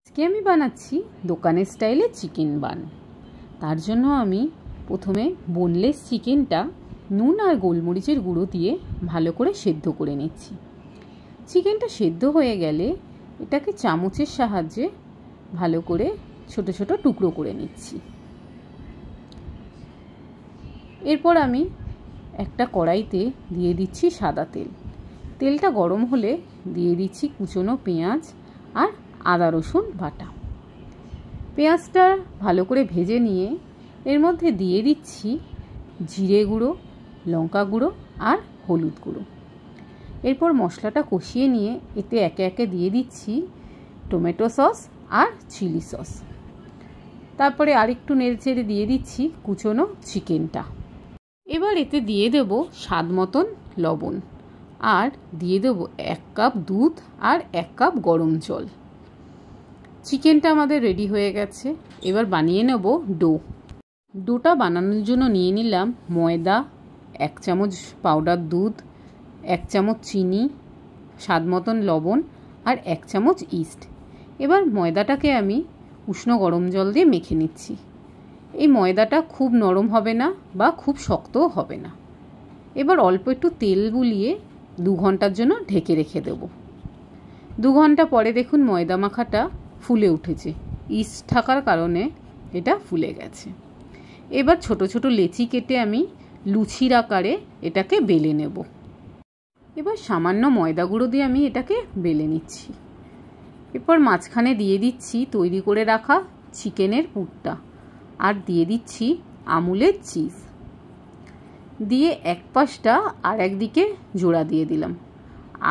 আজকে আমি বানাচ্ছি দোকানের স্টাইলে চিকেন বান। তার জন্য আমি প্রথমে বোনলেস চিকেনটা নুন আর গোলমরিচের গুঁড়ো দিয়ে ভালো করে সেদ্ধ করে নিচ্ছি। চিকেনটা সেদ্ধ হয়ে গেলে এটাকে চামচের সাহায্যে ভালো করে ছোট ছোট টুকরো করে নিচ্ছি। এরপর আমি একটা কড়াইতে দিয়ে দিচ্ছি সাদা তেল। তেলটা গরম হলে দিয়ে দিচ্ছি কুচনো পেঁয়াজ আর আদা রসুন বাটা। পেঁয়াজটা ভালো করে ভেজে নিয়ে এর মধ্যে দিয়ে দিচ্ছি জিরে গুঁড়ো, লঙ্কা গুঁড়ো আর হলুদ গুঁড়ো। এরপর মশলাটা কষিয়ে নিয়ে এতে একে একে দিয়ে দিচ্ছি টমেটো সস আর চিলি সস। তারপরে আরেকটু নেড়েচেড়ে দিয়ে দিচ্ছি কুচনো চিকেনটা। এবার এতে দিয়ে দেব স্বাদ মতন লবণ আর দিয়ে দেব 1 কাপ দুধ আর 1 কাপ গরম জল। চিকেনটা আমাদের রেডি হয়ে গেছে। এবার বানিয়ে নেব ডোটা বানানোর জন্য নিয়ে নিলাম ময়দা, 1 চামচ পাউডার দুধ, 1 চামচ চিনি, স্বাদ মতন লবণ আর 1 চামচ ইস্ট। এবার ময়দাটাকে আমি উষ্ণ গরম জল দিয়ে মেখে নিচ্ছি। এই ময়দাটা খুব নরম হবে না বা খুব শক্তও হবে না। এবার অল্প একটু তেল বুলিয়ে 2 ঘন্টার জন্য ঢেকে রেখে দেব। 2 ঘন্টা পরে দেখুন ময়দা মাখাটা ফুলে উঠেছে। ইস্ট থাকার কারণে এটা ফুলে গেছে। এবার ছোট ছোট লেচি কেটে আমি লুচির আকারে এটাকে বেলে নেব। এবার সামান্য ময়দা গুঁড়ো দিয়ে আমি এটাকে বেলে নিচ্ছি। এরপর মাঝখানে দিয়ে দিচ্ছি তৈরি করে রাখা চিকেনের পুরটা আর দিয়ে দিচ্ছি আমুলের চিজ দিয়ে এক পাশটা আর একদিকে জোড়া দিয়ে দিলাম।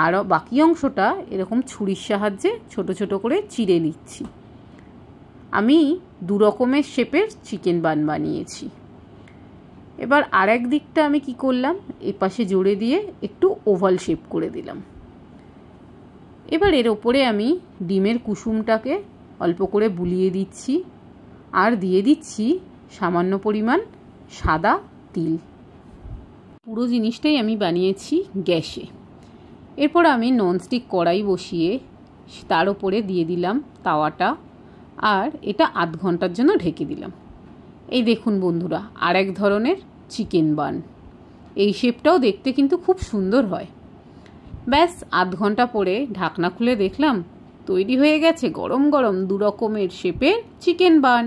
আর বাকি অংশটা এরকম ছুরির সাহায্যে ছোট ছোট করে চিড়ে নিচ্ছি। আমি 2 রকমের শেপের চিকেন বান বানিয়েছি। এবার আর এক দিকটা আমি কি করলাম, এপাশে জোড়ে দিয়ে একটু ওভাল শেপ করে দিলাম। এবার এর ওপরে আমি ডিমের কুসুমটাকে অল্প করে বুলিয়ে দিচ্ছি আর দিয়ে দিচ্ছি সামান্য পরিমাণ সাদা তিল। পুরো জিনিসটাই আমি বানিয়েছি গ্যাসে। এরপর আমি ননস্টিক কড়াই বসিয়ে তার উপরে দিয়ে দিলাম তাওয়াটা আর এটা আধ ঘন্টার জন্য ঢেকে দিলাম। এই দেখুন বন্ধুরা, আর এক ধরনের চিকেন বান। এই শেপটাও দেখতে কিন্তু খুব সুন্দর হয়। ব্যাস আধ ঘন্টা পরে ঢাকনা খুলে দেখলাম তৈরি হয়ে গেছে গরম গরম 2 রকমের শেপের চিকেন বান।